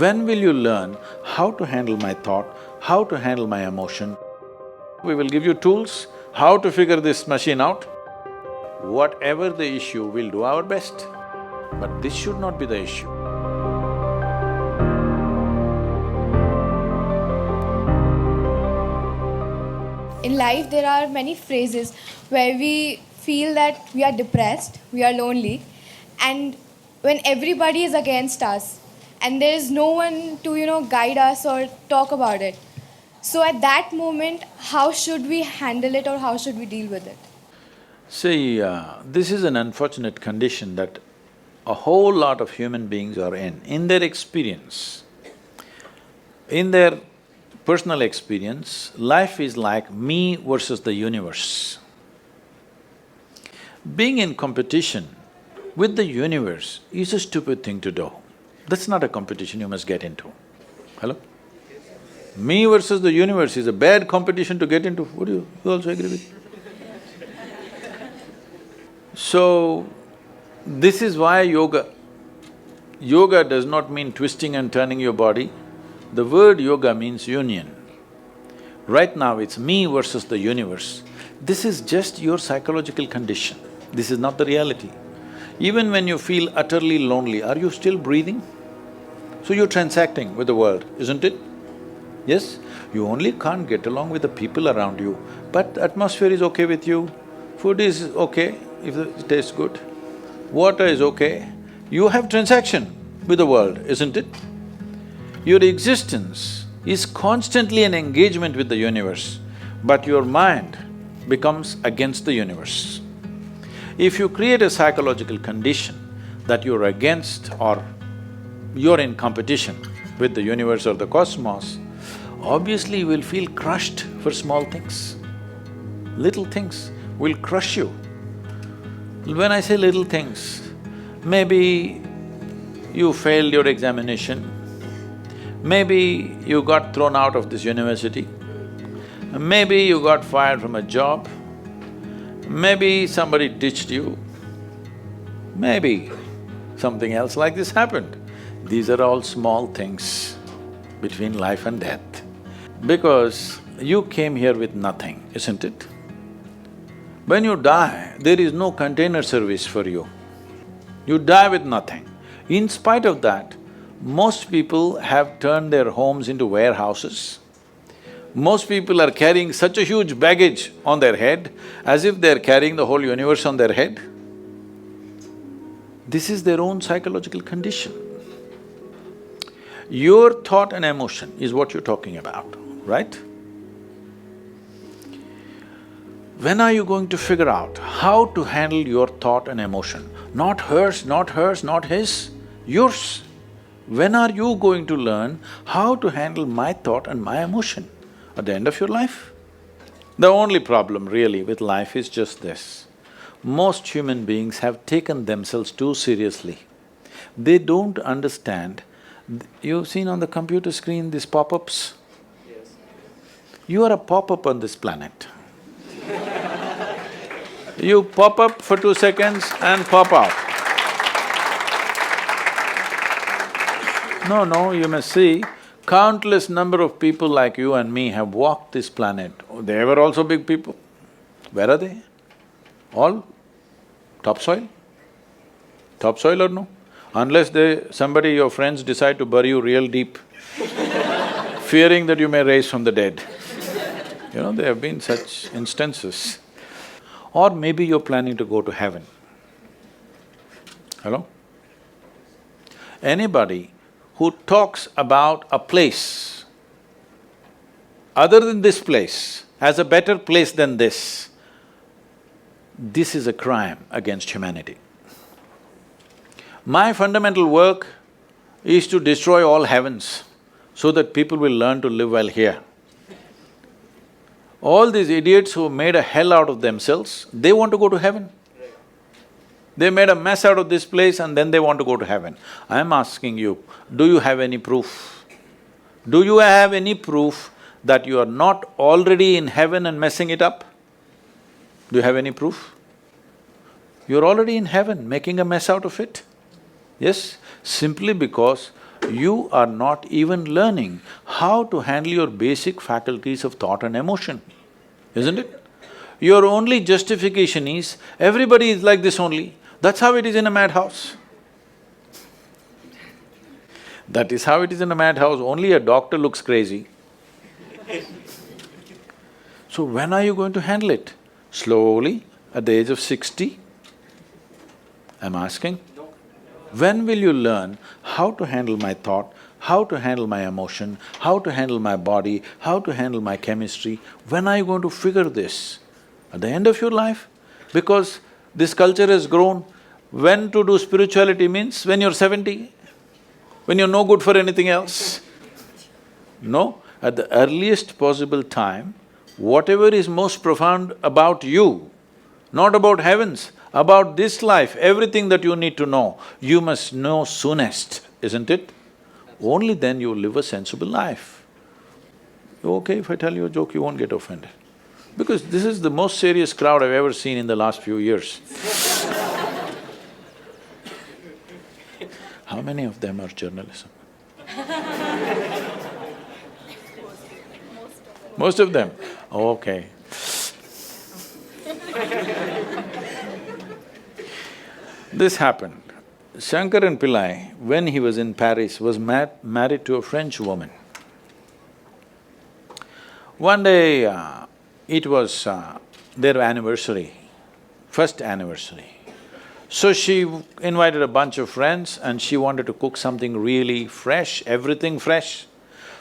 When will you learn how to handle my thought, how to handle my emotion? We will give you tools, how to figure this machine out. Whatever the issue, we'll do our best. But this should not be the issue. In life, there are many phrases where we feel that we are depressed, we are lonely, and when everybody is against us, and there is no one to, guide us or talk about it. So at that moment, how should we handle it or how should we deal with it? See, this is an unfortunate condition that a whole lot of human beings are in their experience. In their personal experience, life is like me versus the universe. Being in competition with the universe is a stupid thing to do. That's not a competition you must get into. Hello? Me versus the universe is a bad competition to get into. Would you also agree with me? So, this is why yoga does not mean twisting and turning your body. The word yoga means union. Right now it's me versus the universe. This is just your psychological condition. This is not the reality. Even when you feel utterly lonely, are you still breathing? So you're transacting with the world, isn't it? Yes? You only can't get along with the people around you, but atmosphere is okay with you, food is okay if it tastes good, water is okay. You have transaction with the world, isn't it? Your existence is constantly an engagement with the universe, but your mind becomes against the universe. If you create a psychological condition that you're against or you're in competition with the universe or the cosmos, obviously you will feel crushed for small things. Little things will crush you. When I say little things, maybe you failed your examination, maybe you got thrown out of this university, maybe you got fired from a job, maybe somebody ditched you, maybe something else like this happened. These are all small things between life and death. Because you came here with nothing, isn't it? When you die, there is no container service for you. You die with nothing. In spite of that, most people have turned their homes into warehouses. Most people are carrying such a huge baggage on their head, as if they're carrying the whole universe on their head. This is their own psychological condition. Your thought and emotion is what you're talking about, right? When are you going to figure out how to handle your thought and emotion? Not hers, not hers, not his, yours. When are you going to learn how to handle my thought and my emotion? At the end of your life? The only problem really with life is just this. Most human beings have taken themselves too seriously. They don't understand. You've seen on the computer screen these pop-ups? Yes. You are a pop-up on this planet. You pop up for 2 seconds and pop out. No, you must see, countless number of people like you and me have walked this planet. They were also big people. Where are they? All topsoil? Topsoil or no? Unless somebody, your friends decide to bury you real deep, fearing that you may rise from the dead. There have been such instances. Or maybe you're planning to go to heaven. Hello? Anybody who talks about a place other than this place as a better place than this is a crime against humanity. My fundamental work is to destroy all heavens so that people will learn to live well here. All these idiots who made a hell out of themselves, they want to go to heaven. They made a mess out of this place and then they want to go to heaven. I'm asking you, do you have any proof? Do you have any proof that you are not already in heaven and messing it up? Do you have any proof? You're already in heaven, making a mess out of it. Yes, simply because you are not even learning how to handle your basic faculties of thought and emotion, isn't it? Your only justification is, everybody is like this only. That's how it is in a madhouse. That is how it is in a madhouse, only a doctor looks crazy. So when are you going to handle it? Slowly, at the age of 60? I'm asking. When will you learn how to handle my thought, how to handle my emotion, how to handle my body, how to handle my chemistry? When are you going to figure this? At the end of your life? Because this culture has grown, when to do spirituality means when you're 70, when you're no good for anything else. No, at the earliest possible time, whatever is most profound about you, not about heavens, about this life, everything that you need to know, you must know soonest, isn't it? Only then you will live a sensible life. Okay, if I tell you a joke, you won't get offended. Because this is the most serious crowd I've ever seen in the last few years. How many of them are journalism? Most of them? Okay. This happened. Shankaran Pillai, when he was in Paris, was married to a French woman. One day, it was their anniversary, first anniversary. So she invited a bunch of friends and she wanted to cook something really fresh, everything fresh.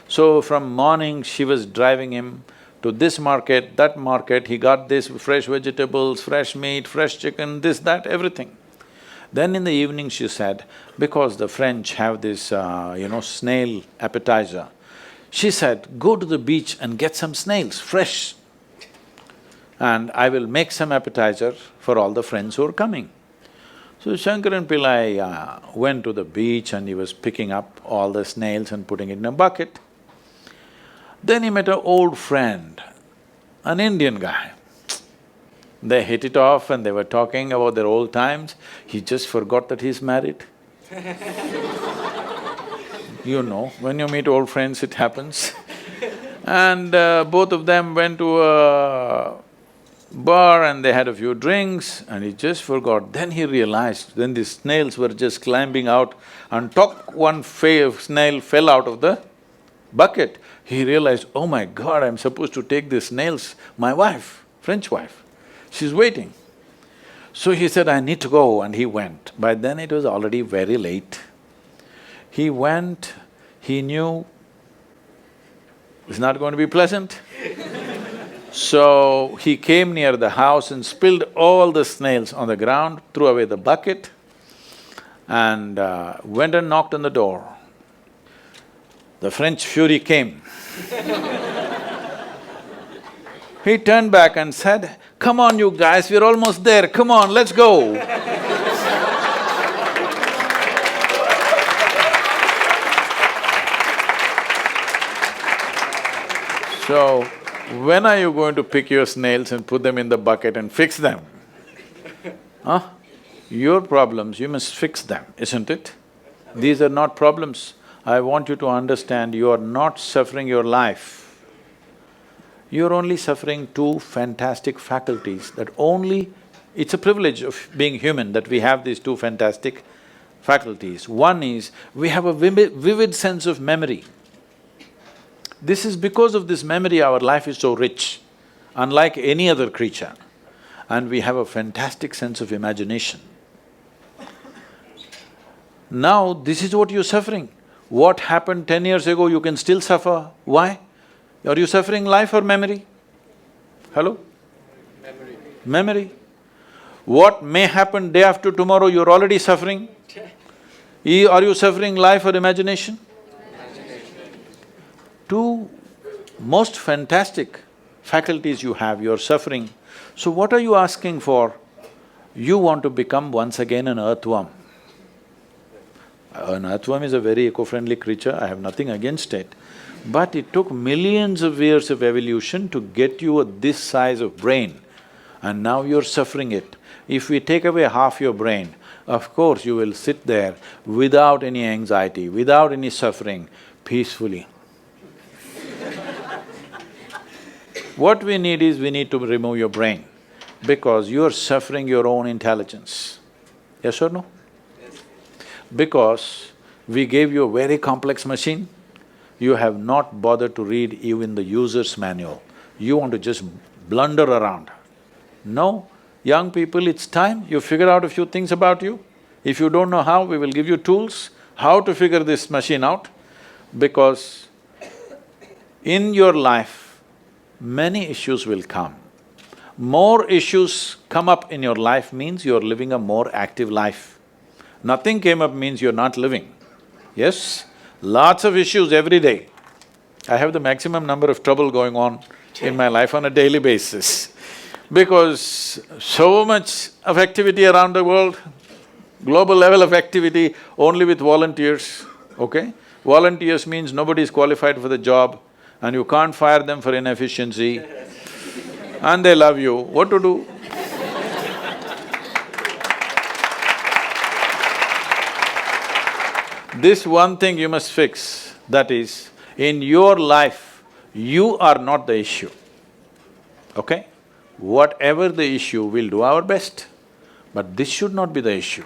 So from morning, she was driving him to this market, that market, he got this fresh vegetables, fresh meat, fresh chicken, this, that, everything. Then in the evening she said, because the French have this, snail appetizer, she said, go to the beach and get some snails, fresh, and I will make some appetizer for all the friends who are coming. So Shankaran Pillai went to the beach and he was picking up all the snails and putting it in a bucket. Then he met an old friend, an Indian guy. They hit it off and they were talking about their old times. He just forgot that he's married. You know, when you meet old friends, it happens. And both of them went to a bar and they had a few drinks and he just forgot. Then he realized, then the snails were just climbing out and one snail fell out of the bucket. He realized, oh my God, I'm supposed to take these snails, my wife, French wife. She's waiting. So he said, I need to go, and he went. By then it was already very late. He went, he knew it's not going to be pleasant. So he came near the house and spilled all the snails on the ground, threw away the bucket and went and knocked on the door. The French fury came. He turned back and said, come on you guys, we're almost there, come on, let's go. So, when are you going to pick your snails and put them in the bucket and fix them? Huh? Your problems, you must fix them, isn't it? These are not problems. I want you to understand, you are not suffering your life. You're only suffering two fantastic faculties that only… It's a privilege of being human that we have these two fantastic faculties. One is, we have a vivid sense of memory. This is because of this memory our life is so rich, unlike any other creature. And we have a fantastic sense of imagination. Now, this is what you're suffering. What happened 10 years ago, you can still suffer. Why? Are you suffering life or memory? Hello? Memory. Memory. What may happen day after tomorrow, you're already suffering. Are you suffering life or imagination? Imagination. Two most fantastic faculties you have, you're suffering. So what are you asking for? You want to become once again an earthworm. An earthworm is a very eco-friendly creature, I have nothing against it. But it took millions of years of evolution to get you this size of brain, and now you're suffering it. If we take away half your brain, of course you will sit there without any anxiety, without any suffering, peacefully. What we need is, we need to remove your brain, because you're suffering your own intelligence. Yes or no? Because we gave you a very complex machine, you have not bothered to read even the user's manual. You want to just blunder around. No, young people, it's time you figure out a few things about you. If you don't know how, we will give you tools how to figure this machine out, because in your life, many issues will come. More issues come up in your life means you're living a more active life. Nothing came up means you're not living. Yes? Lots of issues every day. I have the maximum number of trouble going on in my life on a daily basis, because so much of activity around the world, global level of activity only with volunteers, okay? Volunteers means nobody is qualified for the job and you can't fire them for inefficiency and they love you, what to do? This one thing you must fix, that is, in your life, you are not the issue, okay? Whatever the issue, we'll do our best, but this should not be the issue.